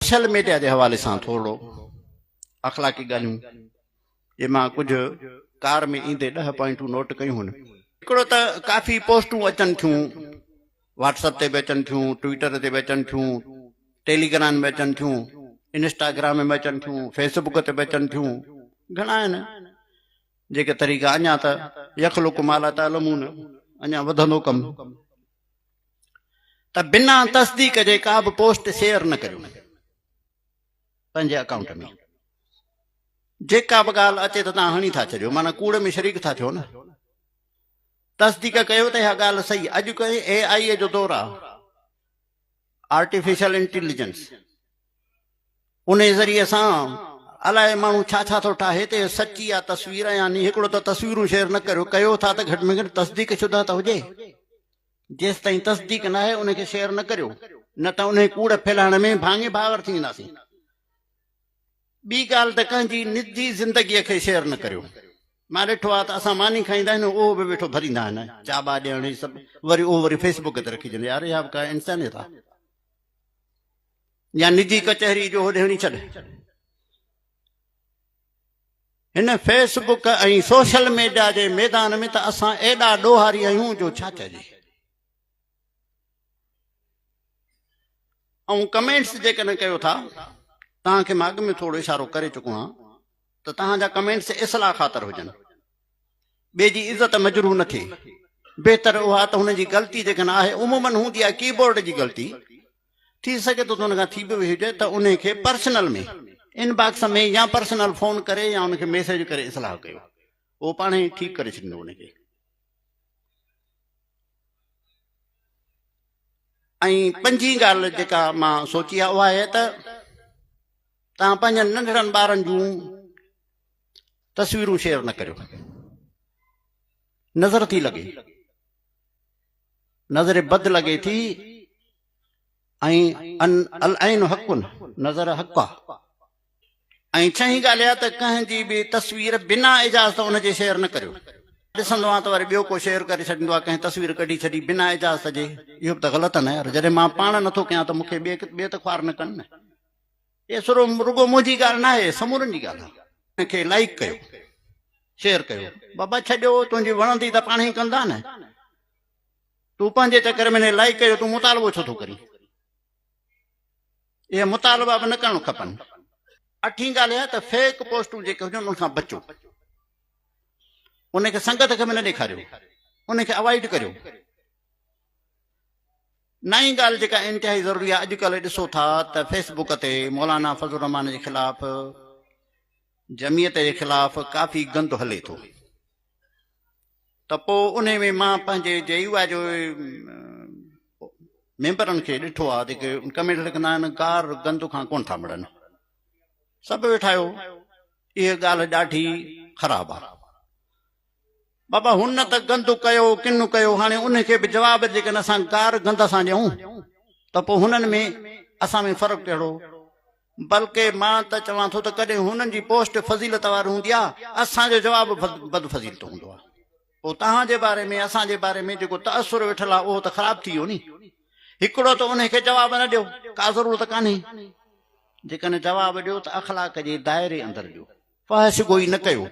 Social media के हवाले से थोड़ो अखलाकी गालियूं ये मां कुछ कार में ईंदे 10 पॉइंटूं नोट कयूं हुन। हिकिड़ो त काफ़ी पोस्टूं अचनि थियूं, व्हाट्सएप ते बि अचनि थियूं, ट्विटर ते बि अचनि थियूं, टेलीग्राम में अचनि थियूं, इंस्टाग्राम में अचनि थियूं, फेसबुक ते बि अचनि थियूं। घणा आहिनि जेके तरीक़ा अञा त यखलुक माला तालमून अञा वधंदो कमु। त बिना तस्दीक जे का बि पोस्ट शेयर न करियो पंहिंजे अकाउंट में। जेका बि ॻाल्हि अचे त तव्हां हणी था छॾियो, माना कूड़ में शरीक था थियो न। तस्दीक कयो त इहा ॻाल्हि सही। अॼुकल्ह AI जो दौरु आहे, आर्टिफिशियल इंटेलिजेंस। उन ज़रिए सां अलाए माण्हू छा छा थो ठाहे ते सची आहे तस्वीर या नी। हिकिड़ो त तस्वीरूं शेयर न कयो था त घटि में घटि तस्दीक शुदा त हुजे। जेसि ताईं तस्दीक न आहे उनखे शेयर न करियो, न त उन कूड़ फैलाइण में भाङे भावर थी वेंदासीं। ॿी ॻाल्हि त कंहिंजी निजी ज़िंदगीअ खे शेयर न करियो। मां ॾिठो आहे त असां मानी खाईंदा आहियूं, उहो बि वेठो भरींदा आहिनि चाॿा ॾियण सभु, वरी उहो वरी फेसबुक ते रखी छॾे। यार इहा बि का इंसानियत आहे? या निजी कचहरी जो होॾे हणी छॾ। हिन फेसबुक ऐं सोशल मीडिया जे मैदान में त असां एॾा ॾोहारी आहियूं जो छा चइजे। ऐं कमेंट्स जेकॾहिं कयो था, तव्हांखे मां अॻु में थोरो इशारो करे चुको आहियां त तव्हांजा कमेंट्स इस्लाह ख़ातिर हुजनि, ॿिए जी इज़त मजरूह न थिए। बहितर उहा त हुनजी ग़लती जेकॾहिं आहे उमूमन हूंदी आहे कीबोर्ड जी ग़लती, थी सघे थो त हुन खां थी बि हुजे त उनखे पर्सनल में इनबॉक्स में या पर्सनल फोन करे या उनखे मैसेज करे इस्लाह कयो, उहो पाण ई ठीकु करे छॾींदो उनखे। ऐं पंजी ॻाल्हि जेका मां सोची आहे उहा आहे त तव्हां पंहिंजनि नंढड़नि ॿारनि जूं तस्वीरूं शेयर न करियो। नज़र थी लॻे, नज़र बद लॻे थी। ऐं हक़ुन नज़र हक़ आहे। ऐं छहीं ॻाल्हि आहे त कंहिंजी बि तस्वीर बिना इजाज़त उनजे शेयर न करियो। ॾिसंदो आहे त वरी ॿियो को शेयर करे छॾींदो आहे, कंहिं तस्वीर कढी छॾी बिना इजाज़त जे। इहो बि त ग़लति आहे न यार। जॾहिं मां पाण नथो कयां त मूंखे ॿिए त ख्वार न कनि न। इहे रुगो मुंहिंजी ॻाल्हि न आहे, समूरनि जी ॻाल्हि आहे। हुनखे लाइक कयो, शेयर कयो, बाबा छॾियो, तुंहिंजी वणंदी त पाण ई कंदा न। तूं पंहिंजे चकर में लाइक कयो, तूं मुतालबो छो थो करीं? इहे मुतालबा बि न करणु खपनि। अठी ॻाल्हि आहे त फेक पोस्टूं जेके हुजनि उनखां बचो, उनखे संगत खे बि न ॾेखारियो, उनखे अवॉइड करियो। नई ॻाल्हि जेका इंतिहाई ज़रूरी आहे, अॼुकल्ह ॾिसो था त फेसबुक ते मौलाना फज़लुर रहमान जे ख़िलाफ़, जमीयत जे ख़िलाफ़ काफ़ी गंद हले थो। त पोइ उन में मां पंहिंजे JUI जो मेंबरनि खे ॾिठो आहे जेके कमेंट लिखंदा आहिनि, कार गंद खां कोन था मिलनि। सभु वेठा आहियो, इहा ॻाल्हि ॾाढी ख़राबु आहे। बाबा हुन त गंद कयो, किन कयो, हाणे उनखे बि जवाब जेकॾहिं असां कार गंद सां ॾियूं त पोइ हुननि में असां में फ़र्क़ु कहिड़ो? बल्कि मां त चवां थो त कॾहिं हुननि जी पोस्ट फज़ीलत वारी हूंदी आहे, असांजो जवाबु बदफ़ज़ीलत हूंदो आहे। पोइ तव्हांजे बारे में असांजे बारे में जेको तअसुर वेठल आहे उहो त ख़राबु थी वियो नी। हिकिड़ो त उनखे जवाबु न ॾियो, का ज़रूरत कान्हे। जेकॾहिं जवाबु ॾियो त अख़लाक जे दाइरे अंदरि ॾियो, फ़हश गोई न कयो,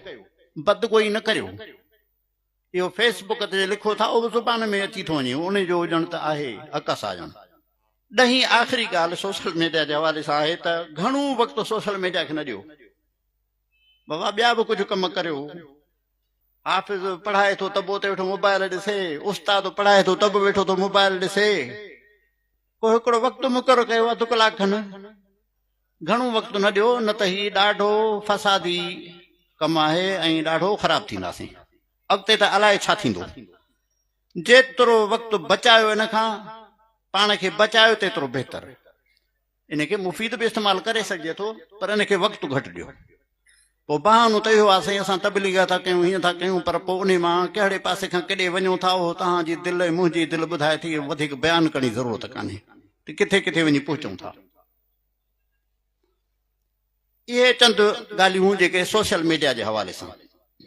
बद गोई न करियो। इहो फेसबुक ते लिखो था उहो ज़ुबान में अची थो वञे, उन जो ॼण त आहे अकस आहे ॼण। ॾहीं आख़िरी ॻाल्हि सोशल मीडिया जे हवाले सां आहे त घणो वक़्तु सोशल मीडिया खे न ॾियो। बाबा ॿिया बि कुझु कमु करियो। हाफ़िज़ पढ़ाए थो त पोइ त वेठो मोबाइल ॾिसे, उस्ताद पढ़ाए थो त बि वेठो थो मोबाइल ॾिसे। पोइ हिकिड़ो वक़्तु मुक़ररु कयो, अधु कलाक खनि। घणो वक़्तु न ॾियो, न त हीउ ॾाढो फ़सादी कमु आहे ऐं ॾाढो ख़राबु थींदासीं। अॻिते त अलाए छा थींदो। जेतिरो वक़्तु बचायो इन खां, पाण खे बचायो तेतिरो बहितर। इनखे मुफ़ीद बि इस्तेमालु करे सघिजे थो, पर इनखे वक़्तु घटि ॾियो। पोइ बहानो त इहो आहे साईं असां तबलीग था कयूं, हीअं था कयूं, पर पोइ उन मां कहिड़े पासे खां केॾे वञूं था उहो तव्हांजी दिलि ऐं मुंहिंजी दिलि ॿुधाए थी। वधीक बयानु करण जी ज़रूरत कान्हे त किथे किथे वञी पहुचूं था। इहे चंद ॻाल्हियूं जेके सोशल मीडिया जे हवाले सां